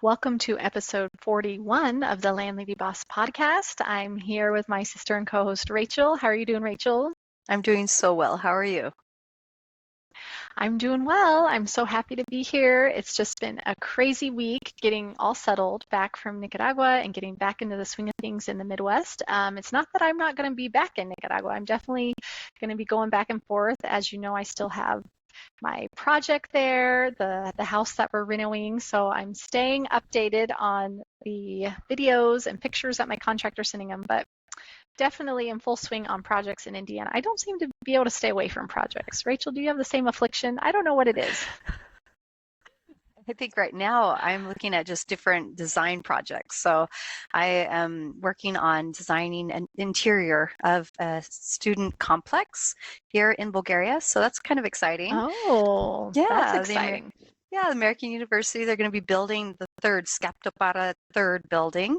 Welcome to episode 41 of the Landlady Boss podcast. I'm here with my sister and co-host Rachel. How are you doing, Rachel? I'm doing so well. How are you? I'm doing well. I'm so happy to be here. It's just been a crazy week getting all settled back from Nicaragua and getting back into the swing of things in the Midwest. It's not that I'm not going to be back in Nicaragua. I'm definitely going to be going back and forth. As you know, I still have my project there, the house that we're renovating. So I'm staying updated on the videos and pictures that my contractor's sending them, but definitely in full swing on projects in Indiana. I don't seem to be able to stay away from projects. Rachel, do you have the same affliction? I don't know what it is. I think right now I'm looking at just different design projects. So I am working on designing an interior of a student complex here in Bulgaria. So that's kind of exciting. Oh, that's Yeah, exciting. the American University, they're going to be building the third Skaptopara third building,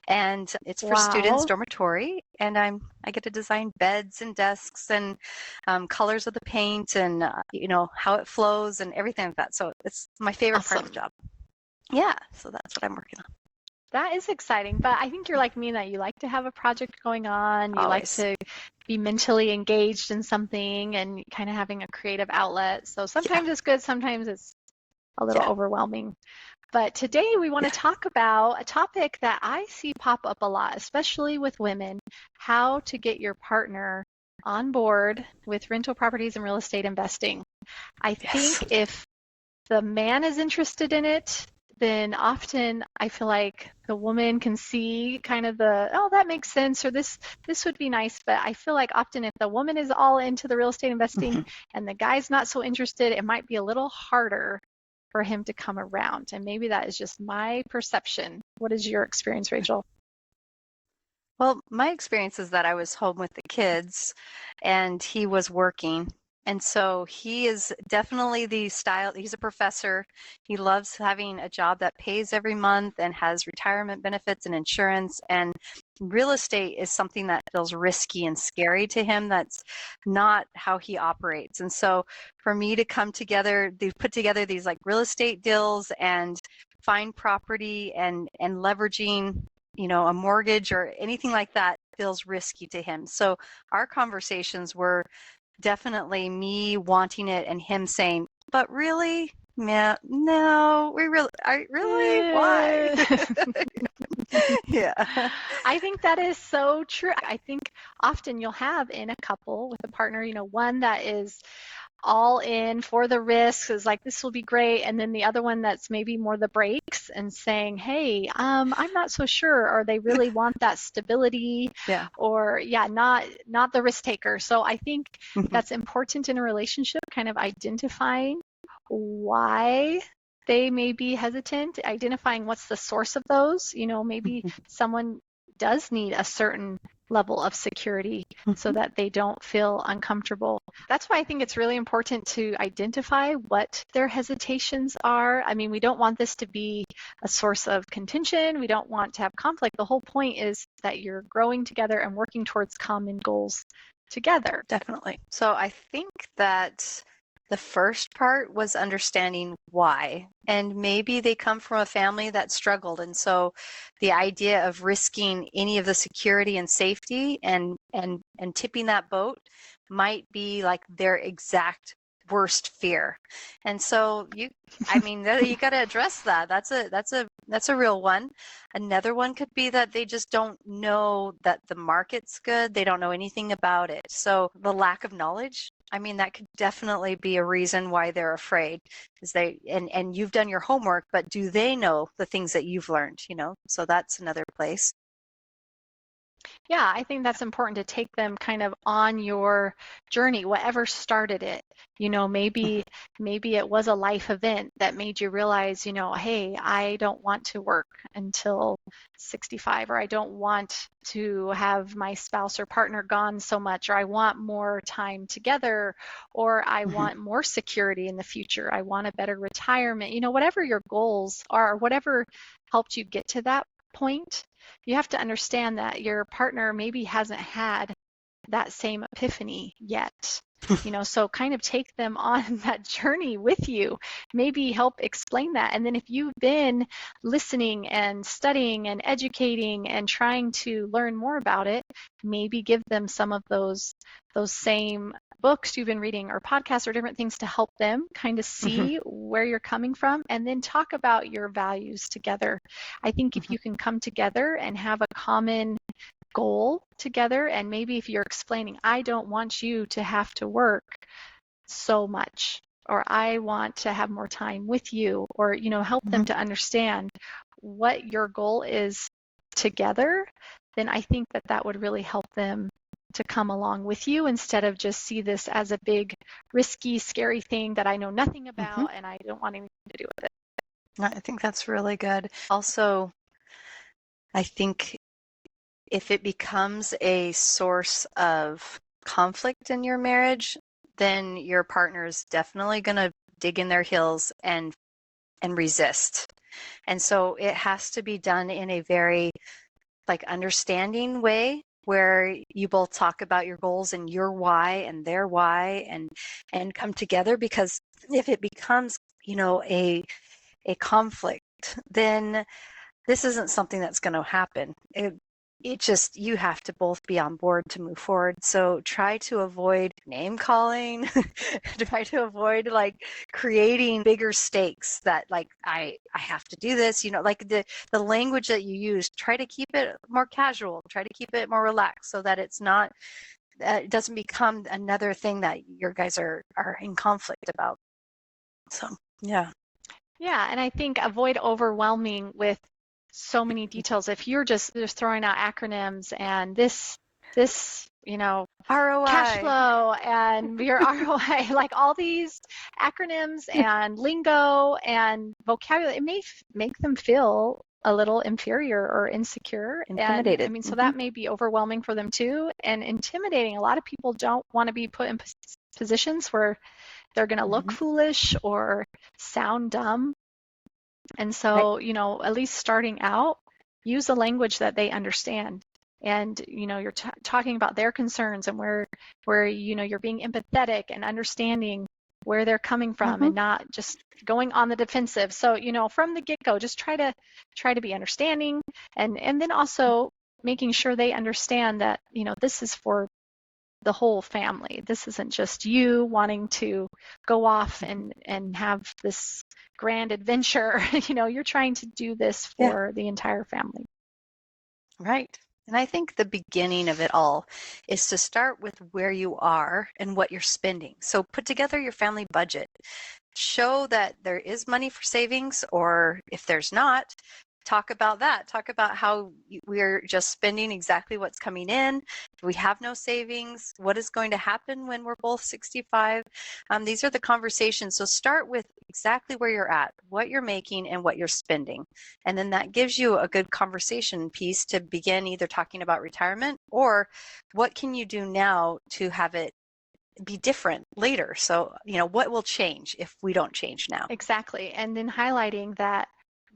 and it's for students' Wow. dormitory. And I get to design beds and desks and colors of the paint and how it flows and everything like that. So it's my favorite part of the Awesome. job. Yeah, so that's what I'm working on. That is exciting, but I think you're like me in that you like to have a project going on, you like Always. to be mentally engaged in something and kind of having a creative outlet. So Yeah, sometimes it's good, sometimes it's a little yeah, overwhelming. But today we want to yeah. talk about a topic that I see pop up a lot, especially with women, how to get your partner on board with rental properties and real estate investing. I Yes. think if the man is interested in it, then often I feel like the woman can see kind of oh, that makes sense, or this would be nice. But I feel like often if the woman is all into the real estate investing Mhm. and the guy's not so interested, it might be a little harder for him to come around. And maybe that is just my perception. What is your experience, Rachel? Well, my experience is that I was home with the kids and he was working. And so he is definitely the style. He's a professor. He loves having a job that pays every month and has retirement benefits and insurance. And real estate is something that feels risky and scary to him. That's not how he operates. And so for me to come together, they've put together these like real estate deals and find property and leveraging a mortgage or anything like that feels risky to him. So our conversations were definitely me wanting it and him saying, but really, yeah, no, really, why? Eh. Yeah. I think that is so true. I think often you'll have in a couple with a partner, one that is all in for the risks, is like, this will be great. And then the other one that's maybe more the breaks and saying, hey, I'm not so sure, or they really want that stability, Yeah. or yeah, not the risk taker. So I think that's important in a relationship, kind of identifying why they may be hesitant, identifying what's the source of those. Maybe someone does need a certain level of security so that they don't feel uncomfortable. That's why I think it's really important to identify what their hesitations are. I mean, we don't want this to be a source of contention. We don't want to have conflict. The whole point is that you're growing together and working towards common goals together. Definitely. So I think that the first part was understanding why. And maybe they come from a family that struggled. And so the idea of risking any of the security and safety and tipping that boat might be like their exact worst fear. And so you got to address that. That's a real one. Another one could be that they just don't know that the market's good. They don't know anything about it. So the lack of knowledge, that could definitely be a reason why they're afraid. Is and you've done your homework, but do they know the things that you've learned, So that's another place. Yeah, I think that's important to take them kind of on your journey, whatever started it. Maybe it was a life event that made you realize, hey, I don't want to work until 65, or I don't want to have my spouse or partner gone so much, or I want more time together, or I Mhm. want more security in the future. I want a better retirement. Whatever your goals are, or whatever helped you get to that point, you have to understand that your partner maybe hasn't had that same epiphany yet. So kind of take them on that journey with you, maybe help explain that. And then if you've been listening and studying and educating and trying to learn more about it, maybe give them some of those same books you've been reading or podcasts or different things to help them kind of see where you're coming from, and then talk about your values together. I think if you can come together and have a common goal together, and maybe if you're explaining, I don't want you to have to work so much, or I want to have more time with you, or help them to understand what your goal is together, then I think that would really help them to come along with you instead of just see this as a big, risky, scary thing that I know nothing about and I don't want anything to do with it. I think that's really good. Also, I think if it becomes a source of conflict in your marriage, then your partner is definitely going to dig in their heels and resist. And so it has to be done in a very understanding way, where you both talk about your goals and your why and their why, and come together. Because if it becomes a conflict, then this isn't something that's going to happen. It just, you have to both be on board to move forward. So try to avoid name calling, try to avoid creating bigger stakes that I have to do this, the language that you use, try to keep it more casual, try to keep it more relaxed, so that it's not, it doesn't become another thing that your guys are in conflict about. So, yeah. Yeah, and I think avoid overwhelming with so many details. If you're just throwing out acronyms and this ROI, cash flow and your ROI, like all these acronyms and lingo and vocabulary, it may make them feel a little inferior or insecure. intimidated. And I mean, so that may be overwhelming for them too, and intimidating. A lot of people don't want to be put in positions where they're going to look foolish or sound dumb. And so, at least starting out, use a language that they understand. And, you're talking about their concerns and where you're being empathetic and understanding where they're coming from and not just going on the defensive. So, from the get-go, just try to be understanding, and then also making sure they understand that, this is for the whole family. This isn't just you wanting to go off and have this grand adventure. You're trying to do this for the entire family. Right. And I think the beginning of it all is to start with where you are and what you're spending. So put together your family budget. Show that there is money for savings, or if there's not, talk about that. Talk about how we're just spending exactly what's coming in. We have no savings. What is going to happen when we're both 65? These are the conversations. So start with exactly where you're at, what you're making, and what you're spending. And then that gives you a good conversation piece to begin either talking about retirement, or what can you do now to have it be different later. So, what will change if we don't change now? Exactly. And then highlighting that,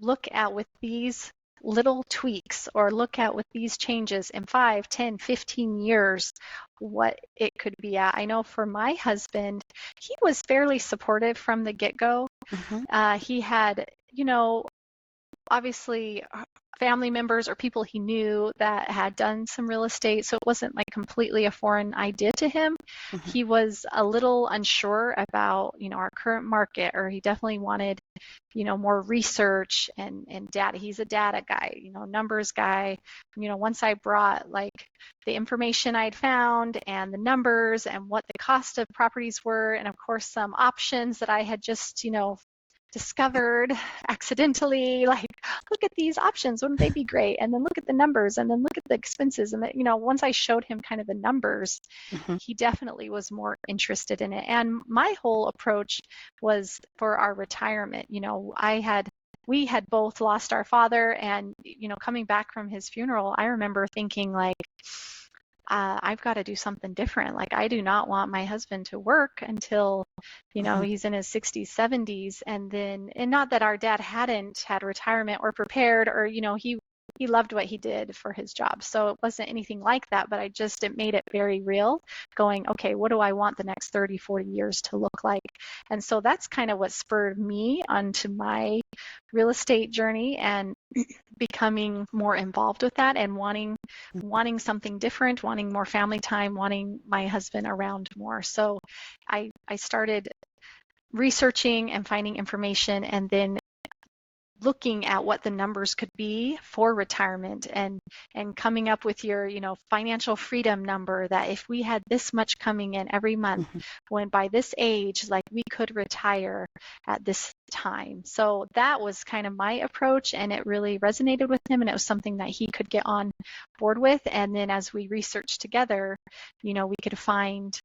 look at with these little tweaks, or look at with these changes in 5, 10, 15 years, what it could be at. I know for my husband, he was fairly supportive from the get-go. He had, obviously family members or people he knew that had done some real estate, so it wasn't completely a foreign idea to him. He was a little unsure about our current market, or he definitely wanted more research and data. He's a data guy, numbers guy. Once I brought the information I'd found and the numbers and what the cost of properties were, and of course some options that I had just discovered accidentally, look at these options, wouldn't they be great? And then look at the numbers, and then look at the expenses. And once I showed him kind of the numbers, he definitely was more interested in it. And my whole approach was for our retirement. We had both lost our father, and coming back from his funeral, I remember thinking I've got to do something different. I do not want my husband to work until, he's in his 60s, 70s. And not that our dad hadn't had retirement or prepared, or, he he loved what he did for his job. So it wasn't anything like that, but it made it very real, going, okay, what do I want the next 30, 40 years to look like? And so that's kind of what spurred me onto my real estate journey and becoming more involved with that and wanting something different, wanting more family time, wanting my husband around more. So I started researching and finding information, and then looking at what the numbers could be for retirement, and coming up with your financial freedom number, that if we had this much coming in every month, when by this age, like, we could retire at this time. So that was kind of my approach, and it really resonated with him, and it was something that he could get on board with. And then as we researched together, we could find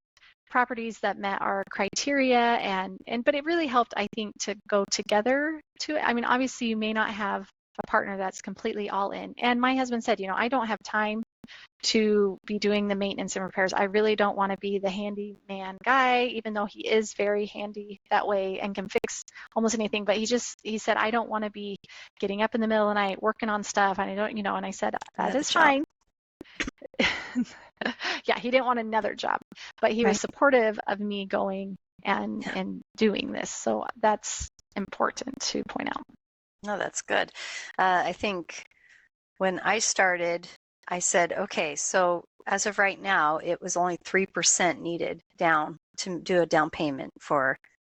properties that met our criteria, and but it really helped, I think, to go together to it. I mean, obviously you may not have a partner that's completely all in. And my husband said, I don't have time to be doing the maintenance and repairs. I really don't want to be the handyman guy, even though he is very handy that way and can fix almost anything. But he said, I don't want to be getting up in the middle of the night working on stuff. And I don't, and I said, that is fine. Yeah, he didn't want another job, but he was supportive of me going and doing this. So that's important to point out. No, that's good. I think when I started, I said, okay, so as of right now, it was only 3% needed down to do a down payment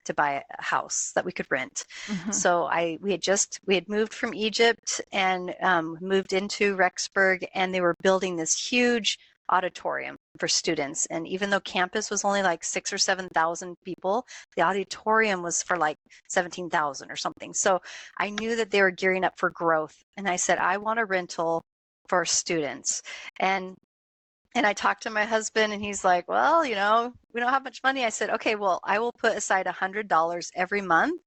to buy a house that we could rent. So we had moved from Egypt and moved into Rexburg, and they were building this huge auditorium for students. And even though campus was only like 6,000 or 7,000 people, the auditorium was for like 17,000 or something. So I knew that they were gearing up for growth. And I said, I want a rental for students. And I talked to my husband, and he's like, well, we don't have much money. I said, okay, well, I will put aside $100 every month.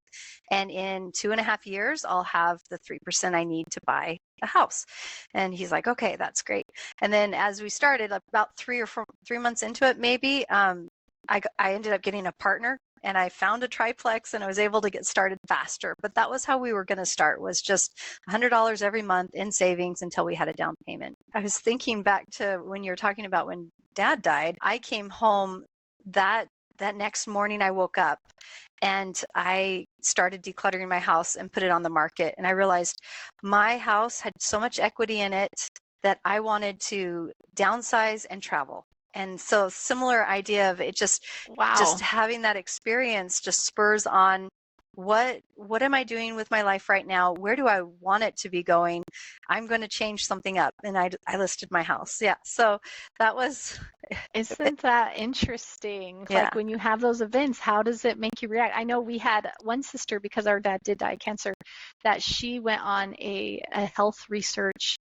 And in 2.5 years, I'll have the 3% I need to buy a house. And he's like, okay, that's great. And then as we started, about 3 months into it, maybe, I ended up getting a partner, and I found a triplex, and I was able to get started faster. But that was how we were going to start, was just $100 every month in savings until we had a down payment. I was thinking back to when you were talking about when Dad died. I came home that next morning. I woke up and I started decluttering my house and put it on the market. And I realized my house had so much equity in it that I wanted to downsize and travel. And so similar idea of it, just having that experience just spurs on what am I doing with my life right now? Where do I want it to be going? I'm going to change something up. And I listed my house. Yeah. So that was. Isn't that interesting? Yeah. Like when you have those events, how does it make you react? I know we had one sister, because our dad did die of cancer, that she went on a health research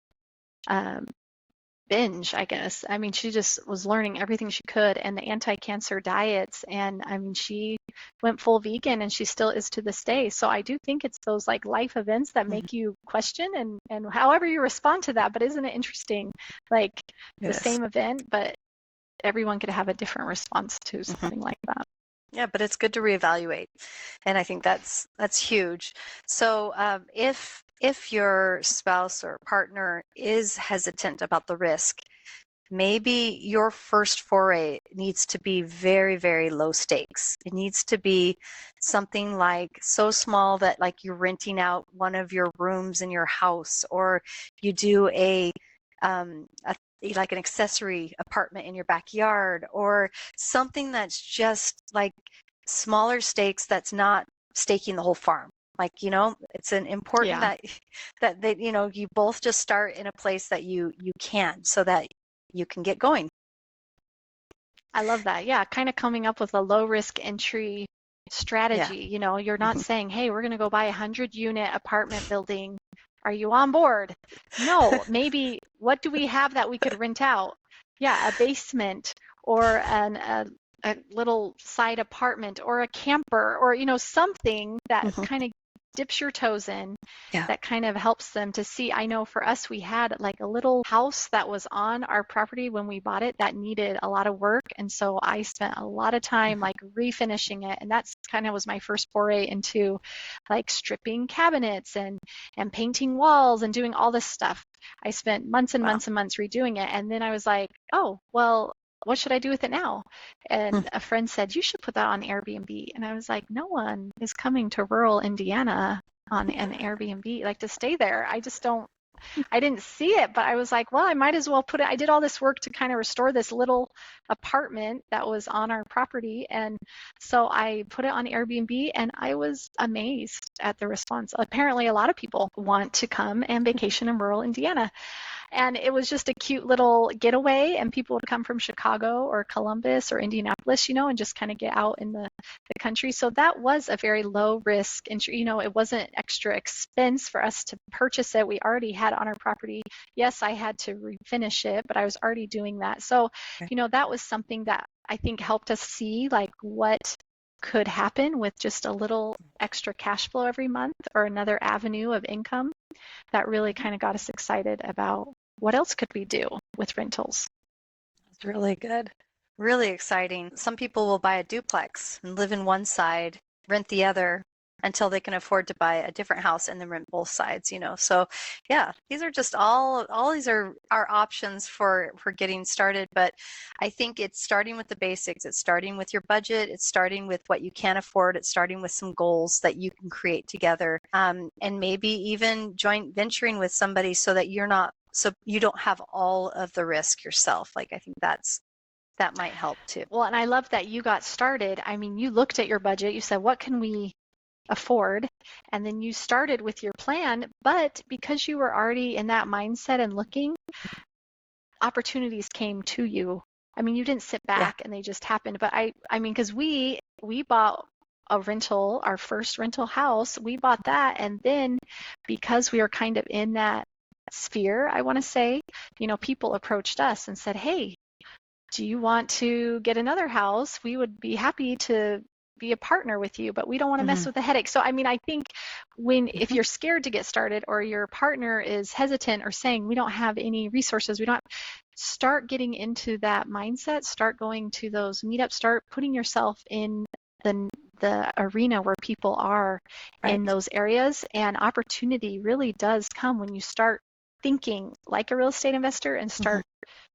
binge, I guess. I mean, she just was learning everything she could, and the anti-cancer diets. And I mean, she went full vegan, and she still is to this day. So I do think it's those like life events that make you question and however you respond to that. But isn't it interesting? Like the same event, but everyone could have a different response to something like that. Yeah, but it's good to reevaluate. And I think that's huge. So if your spouse or partner is hesitant about the risk, maybe your first foray needs to be very, very low stakes. It needs to be something like so small that like you're renting out one of your rooms in your house, or you do like an accessory apartment in your backyard, or something that's just like smaller stakes, that's not staking the whole farm. Like, it's an important that they, you both just start in a place that you can, so that you can get going. I love that. Yeah. Kind of coming up with a low risk entry strategy. You're not saying, hey, we're going to go buy a 100-unit apartment building. Are you on board? No, maybe what do we have that we could rent out? Yeah, a basement, or a little side apartment, or a camper, or something that kind of dips your toes in, Yeah. that kind of helps them to see. I know for us, we had like a little house that was on our property when we bought it that needed a lot of work. And so I spent a lot of time like refinishing it. And that's kind of was my first foray into like stripping cabinets and painting walls and doing all this stuff. I spent months and Wow. months and months redoing it. And then I was like, oh, well, what should I do with it now? And a friend said, you should put that on Airbnb. And I was like, no one is coming to rural Indiana on an Airbnb, like to stay there. I didn't see it, but I was like, well, I might as well put it. I did all this work to kind of restore this little apartment that was on our property. And so I put it on Airbnb and I was amazed at the response. Apparently, a lot of people want to come and vacation in rural Indiana. And it was just a cute little getaway, and people would come from Chicago or Columbus or Indianapolis, and just kind of get out in the country. So that was a very low risk entry. It wasn't extra expense for us to purchase it. We already had it on our property. Yes, I had to refinish it, but I was already doing that. So, that was something that I think helped us see like what could happen with just a little extra cash flow every month or another avenue of income. That really kind of got us excited about what else could we do with rentals. That's really good. Really exciting. Some people will buy a duplex and live in one side, rent the other until they can afford to buy a different house and then rent both sides, So yeah, these are just all these are options for getting started. But I think it's starting with the basics. It's starting with your budget. It's starting with what you can afford. It's starting with some goals that you can create together. And maybe even joint venturing with somebody so that so you don't have all of the risk yourself. Like, I think that might help too. Well, and I love that you got started. I mean, you looked at your budget, you said, what can we afford? And then you started with your plan, but because you were already in that mindset and looking, opportunities came to you. I mean, you didn't sit back and they just happened, but I mean, because we bought a rental, our first rental house, we bought that, and then because we were kind of in that sphere, I want to say, people approached us and said, hey, do you want to get another house? We would be happy to be a partner with you, but we don't want to mess with the headache. So, I mean, I think if you're scared to get started or your partner is hesitant or saying we don't have any resources, start getting into that mindset, start going to those meetups, start putting yourself in the arena where people are in those areas, and opportunity really does come when you start thinking like a real estate investor and start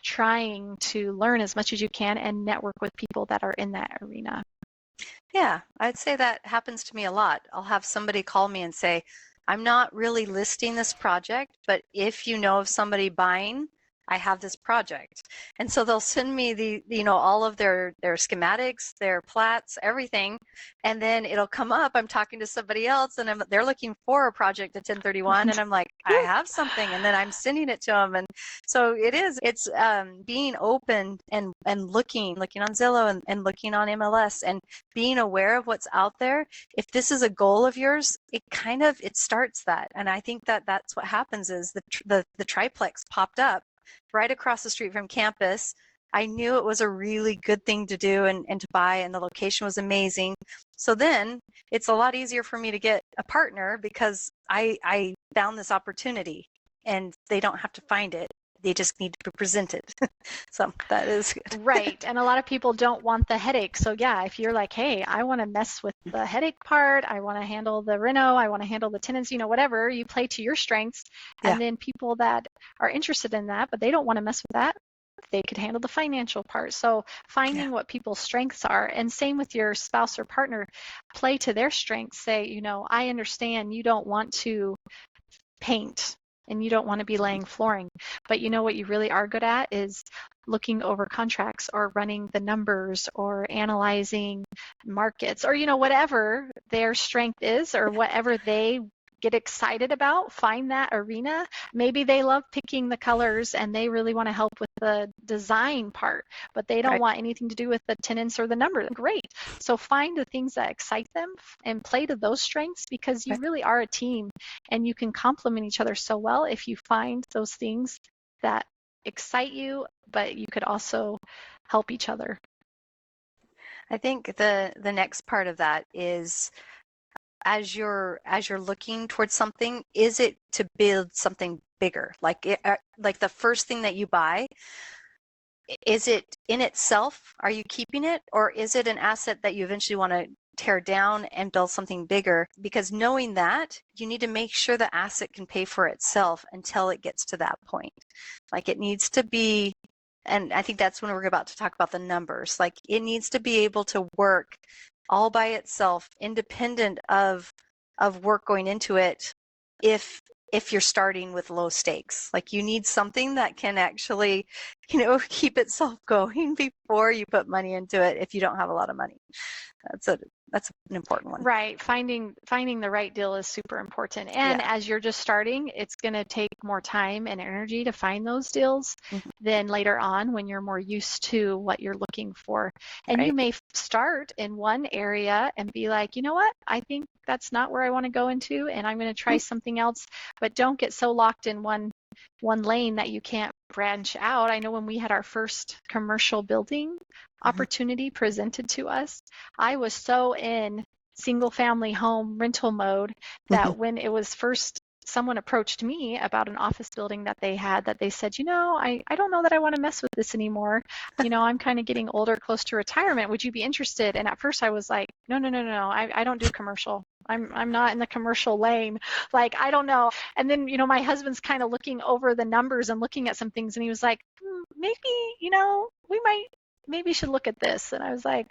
trying to learn as much as you can and network with people that are in that arena. Yeah, I'd say that happens to me a lot. I'll have somebody call me and say, I'm not really listing this project, but if you know of somebody buying, I have this project. And so they'll send me all of their schematics, their plats, everything. And then it'll come up, I'm talking to somebody else and they're looking for a project at 1031. And I'm like, I have something. And then I'm sending it to them. And so it's being open and looking on Zillow and looking on MLS and being aware of what's out there. If this is a goal of yours, it starts that. And I think that's what happens is the triplex popped up right across the street from campus. I knew it was a really good thing to do and to buy, and the location was amazing. So then it's a lot easier for me to get a partner because I found this opportunity and they don't have to find it. They just need to be presented. So that is good. Right. And a lot of people don't want the headache. So yeah, if you're like, hey, I want to mess with the headache part, I want to handle the reno, I want to handle the tenants, whatever, you play to your strengths. And then people that are interested in that, but they don't want to mess with that, they could handle the financial part. So finding what people's strengths are, and same with your spouse or partner, play to their strengths. Say, I understand you don't want to paint and you don't want to be laying flooring, but what you really are good at is looking over contracts or running the numbers or analyzing markets or whatever their strength is or whatever they get excited about. Find that arena. Maybe they love picking the colors and they really want to help with the design part, but they don't want anything to do with the tenants or the number. Great. So find the things that excite them and play to those strengths, because you really are a team and you can complement each other so well if you find those things that excite you, but you could also help each other. I think the next part of that is as you're looking towards something, is it to build something bigger? Like like the first thing that you buy, is it in itself? Are you keeping it, or is it an asset that you eventually want to tear down and build something bigger? Because knowing that, you need to make sure the asset can pay for itself until it gets to that point. Like it needs to be, and I think that's when we're about to talk about the numbers. Like it needs to be able to work all by itself, independent of work going into it, if you're starting with low stakes. Like you need something that can actually, keep itself going before you put money into it if you don't have a lot of money. That's an important one. Right. Finding the right deal is super important. And as you're just starting, it's going to take more time and energy to find those deals than later on when you're more used to what you're looking for. And you may start in one area and be like, you know what? I think that's not where I want to go into, and I'm going to try something else. But don't get so locked in one lane that you can't branch out. I know when we had our first commercial building opportunity presented to us, I was so in single family home rental mode that when it was first, someone approached me about an office building that they had, that they said, I don't know that I want to mess with this anymore. I'm kind of getting older, close to retirement. Would you be interested? And at first I was like, no, I don't do commercial. I'm not in the commercial lane. Like, I don't know. And then, my husband's kind of looking over the numbers and looking at some things, and he was like, maybe, we maybe should look at this. And I was like,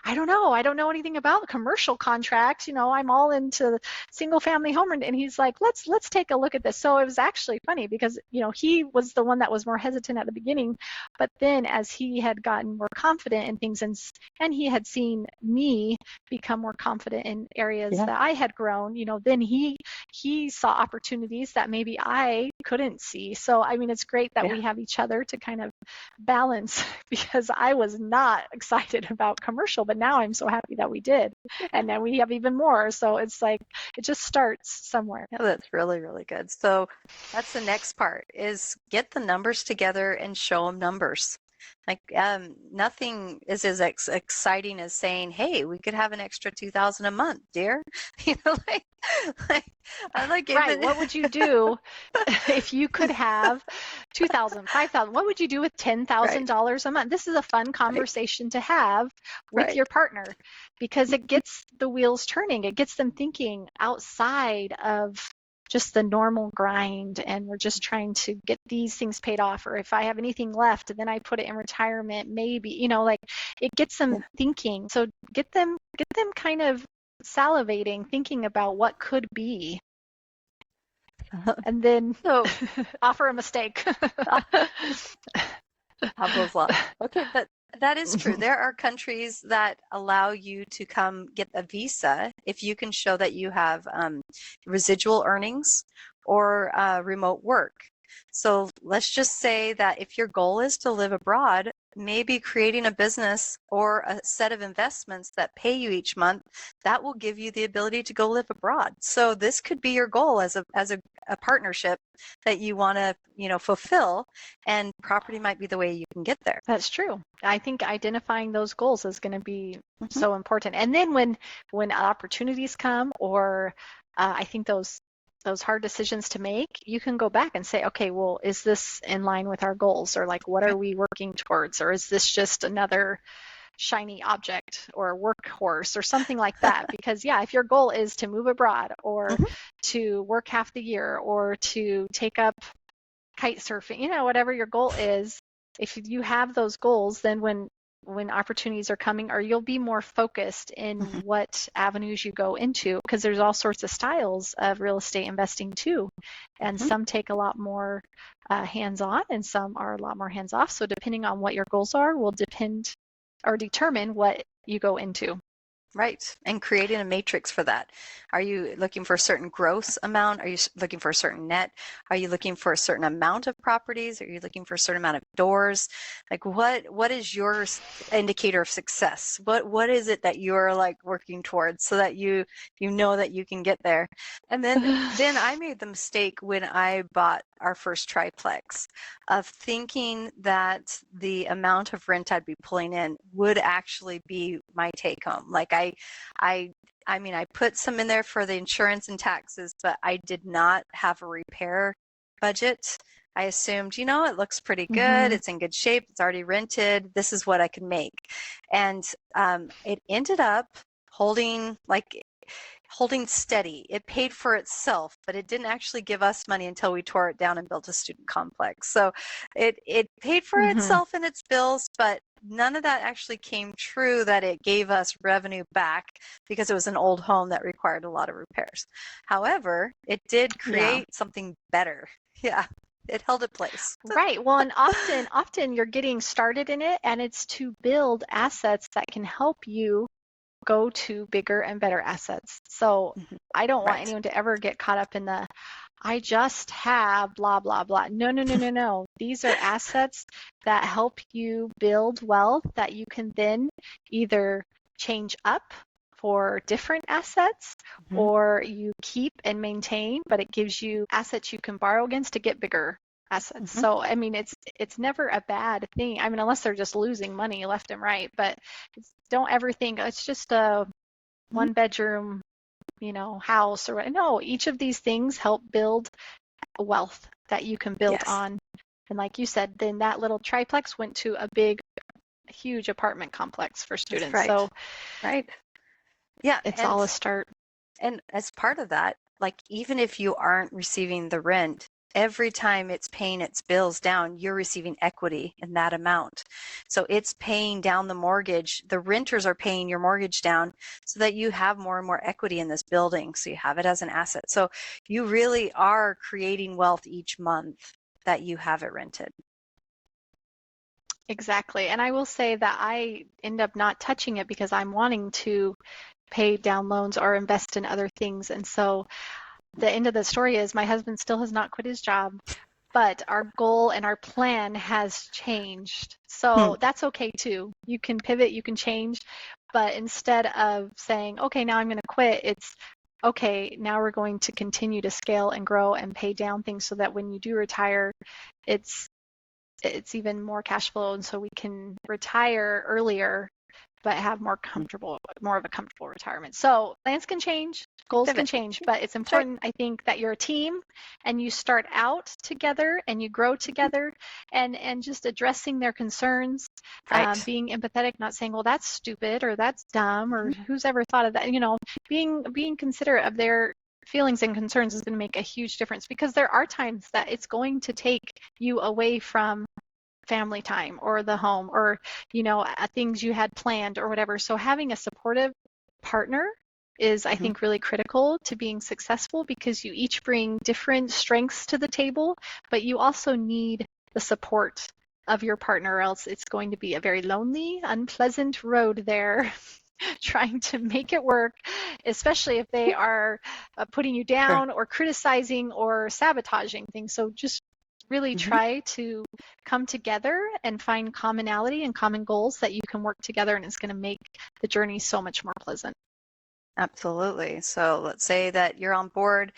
I don't know. I don't know anything about commercial contracts. I'm all into single family home. And he's like, let's take a look at this. So it was actually funny because, he was the one that was more hesitant at the beginning. But then as he had gotten more confident in things, and he had seen me become more confident in areas that I had grown, then he saw opportunities that maybe I couldn't see. So, I mean, it's great that we have each other to kind of balance, because I was not excited about commercial, but now I'm so happy that we did. And then we have even more. So it's like, it just starts somewhere. Yeah, that's really, really good. So that's the next part, is get the numbers together and show them numbers. Like nothing is as exciting as saying, "Hey, we could have an extra $2,000 a month, dear." Like I like it. Right. What would you do if you could have $2,000, $5,000? What would you do with $10,000 a month? This is a fun conversation to have with your partner, because it gets the wheels turning. It gets them thinking outside of just the normal grind, and we're just trying to get these things paid off, or if I have anything left, then I put it in retirement, maybe, like it gets them thinking. So get them kind of salivating, thinking about what could be, and then offer a mistake. Okay, that is true. There are countries that allow you to come get a visa if you can show that you have residual earnings or remote work. So let's just say that if your goal is to live abroad, maybe creating a business or a set of investments that pay you each month, that will give you the ability to go live abroad. So this could be your goal as a partnership that you want to, fulfill, and property might be the way you can get there. That's true. I think identifying those goals is going to be so important. And then when opportunities come, or I think those hard decisions to make, you can go back and say, okay, well, is this in line with our goals? Or like, what are we working towards? Or is this just another shiny object or workhorse or something like that? Because if your goal is to move abroad, or to work half the year, or to take up kite surfing, whatever your goal is, if you have those goals, then when opportunities are coming, or you'll be more focused in what avenues you go into, because there's all sorts of styles of real estate investing too, and some take a lot more hands-on, and some are a lot more hands-off. So depending on what your goals are will determine what you go into. Right. And creating a matrix for that. Are you looking for a certain gross amount? Are you looking for a certain net? Are you looking for a certain amount of properties? Are you looking for a certain amount of doors? Like what is your indicator of success? What is it that you're like working towards, so that you know that you can get there? And then I made the mistake when I bought our first triplex of thinking that the amount of rent I'd be pulling in would actually be my take home. Like I I mean, I put some in there for the insurance and taxes, but I did not have a repair budget. I assumed, it looks pretty good. It's in good shape. It's already rented. This is what I can make. And it ended up holding steady. It paid for itself, but it didn't actually give us money until we tore it down and built a student complex. So it paid for itself and its bills, but none of that actually came true that it gave us revenue back because it was an old home that required a lot of repairs. However, it did create something better. Yeah. It held its place. Right. Well, and often you're getting started in it, and it's to build assets that can help you go to bigger and better assets. So I don't want anyone to ever get caught up in the, I just have blah, blah, blah. No. These are assets that help you build wealth that you can then either change up for different assets or you keep and maintain, but it gives you assets you can borrow against to get bigger assets. So, I mean, it's never a bad thing. I mean, unless they're just losing money left and right, but don't ever think it's just a one bedroom, house or what. No, each of these things help build wealth that you can build on. And like you said, then that little triplex went to a big, huge apartment complex for students. Right. So, yeah, it's all a start. And as part of that, like even if you aren't receiving the rent, every time it's paying its bills down, you're receiving equity in that amount. So it's paying down the mortgage. The renters are paying your mortgage down so that you have more and more equity in this building. So you have it as an asset. So you really are creating wealth each month that you have it rented. Exactly. And I will say that I end up not touching it because I'm wanting to pay down loans or invest in other things. And so the end of the story is my husband still has not quit his job, but our goal and our plan has changed. So that's okay too. You can pivot, you can change, but instead of saying, okay, now I'm going to quit, it's okay, now we're going to continue to scale and grow and pay down things so that when you do retire, it's even more cash flow, and so we can retire earlier but have more of a comfortable retirement. So plans can change, goals can change, but it's important, I think, that you're a team and you start out together and you grow together and just addressing their concerns, being empathetic, not saying, well, that's stupid or that's dumb or who's ever thought of that, being considerate of their feelings and concerns is going to make a huge difference because there are times that it's going to take you away from family time or the home or things you had planned or whatever. So having a supportive partner is I think really critical to being successful because you each bring different strengths to the table, but you also need the support of your partner or else it's going to be a very lonely, unpleasant road there trying to make it work, especially if they are putting you down or criticizing or sabotaging things. So just really try to come together and find commonality and common goals that you can work together, and it's going to make the journey so much more pleasant. Absolutely. So let's say that you're on board,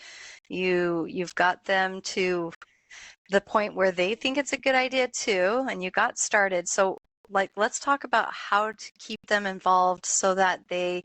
you've got them to the point where they think it's a good idea too, and you got started. So let's talk about how to keep them involved so that they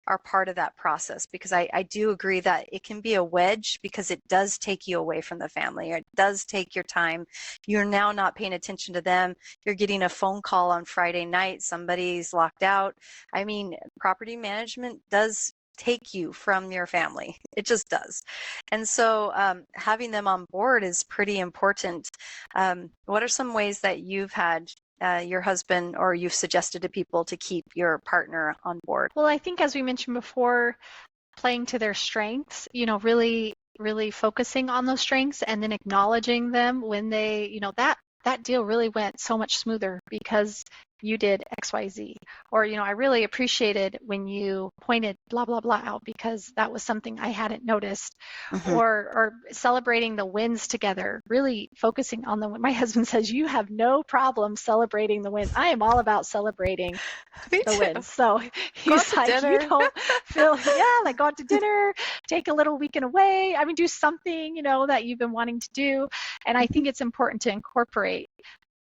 are part of that process, because I do agree that it can be a wedge because it does take you away from the family. It does take your time. You're now not paying attention to them. You're getting a phone call on Friday night. Somebody's locked out. I mean, property management does take you from your family. It just does. And so having them on board is pretty important. What are some ways that you've had your husband or you've suggested to people to keep your partner on board? Well, I think as we mentioned before, playing to their strengths, really focusing on those strengths and then acknowledging them when they, that deal really went so much smoother because you did XYZ. Or, I really appreciated when you pointed blah, blah, blah out because that was something I hadn't noticed. Or celebrating the wins together, really focusing on my husband says, you have no problem celebrating the wins. I am all about celebrating the wins. So he's like, you don't feel, like go out to dinner, take a little weekend away. I mean, do something, that you've been wanting to do. And I think it's important to incorporate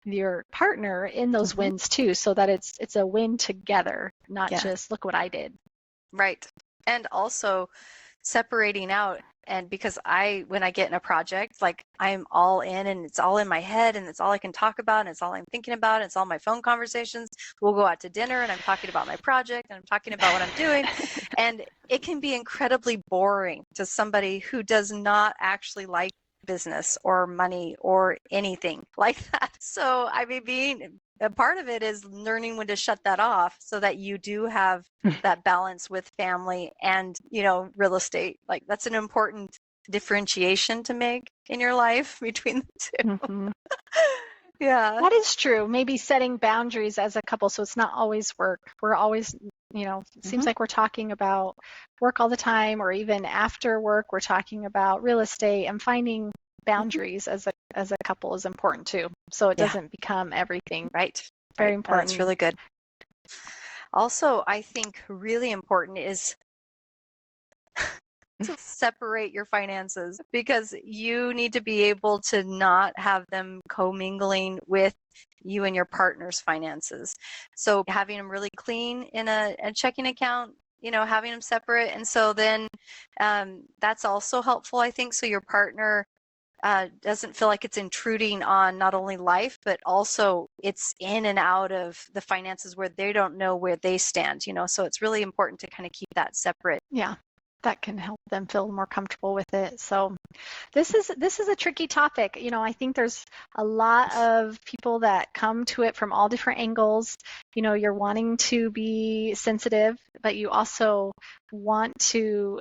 your partner in those wins too, so that it's a win together, not just look what I did. Right. And also separating out. And because when I get in a project, like I'm all in and it's all in my head and it's all I can talk about and it's all I'm thinking about and it's all my phone conversations. We'll go out to dinner and I'm talking about my project and I'm talking about what I'm doing. And it can be incredibly boring to somebody who does not actually like business or money or anything like that. So, I mean, being a part of it is learning when to shut that off so that you do have that balance with family and, real estate. Like that's an important differentiation to make in your life between the two. Mm-hmm. Yeah. That is true. Maybe setting boundaries as a couple so it's not always work. We're always, it seems like we're talking about work all the time, or even after work, we're talking about real estate, and finding boundaries as a couple is important too. So it doesn't become everything. Right. Very important. That's really good. Also, I think really important is to separate your finances, because you need to be able to not have them commingling with you and your partner's finances. So having them really clean in a checking account, having them separate. And so then that's also helpful, I think, so your partner doesn't feel like it's intruding on not only life, but also it's in and out of the finances where they don't know where they stand, so it's really important to kind of keep that separate. Yeah, that can help them feel more comfortable with it. So this is a tricky topic. I think there's a lot of people that come to it from all different angles. You're wanting to be sensitive, but you also want to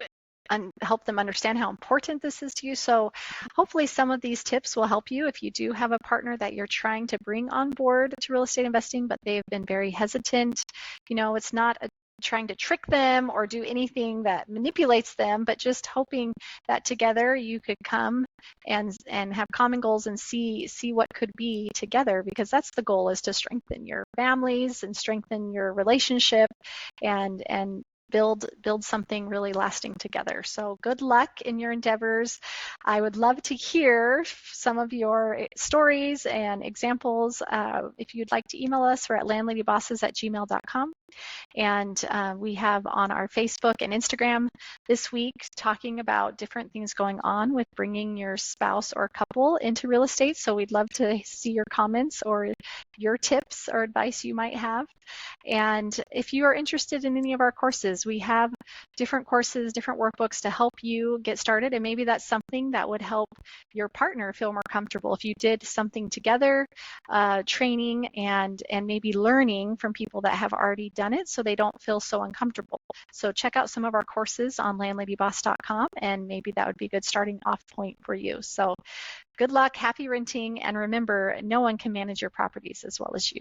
help them understand how important this is to you. So hopefully some of these tips will help you if you do have a partner that you're trying to bring on board to real estate investing, but they've been very hesitant. It's not trying to trick them or do anything that manipulates them, but just hoping that together you could come and have common goals and see what could be together, because that's the goal, is to strengthen your families and strengthen your relationship and build something really lasting together. So good luck in your endeavors. I would love to hear some of your stories and examples. If you'd like to email us, we're at landladybosses@gmail.com. And we have on our Facebook and Instagram this week talking about different things going on with bringing your spouse or couple into real estate. So we'd love to see your comments or your tips or advice you might have. And if you are interested in any of our courses, we have different courses, different workbooks to help you get started. And maybe that's something that would help your partner feel more comfortable if you did something together, training and maybe learning from people that have already done it, so they don't feel so uncomfortable. So check out some of our courses on landladyboss.com, and maybe that would be a good starting off point for you. So good luck, happy renting, and remember, no one can manage your properties as well as you.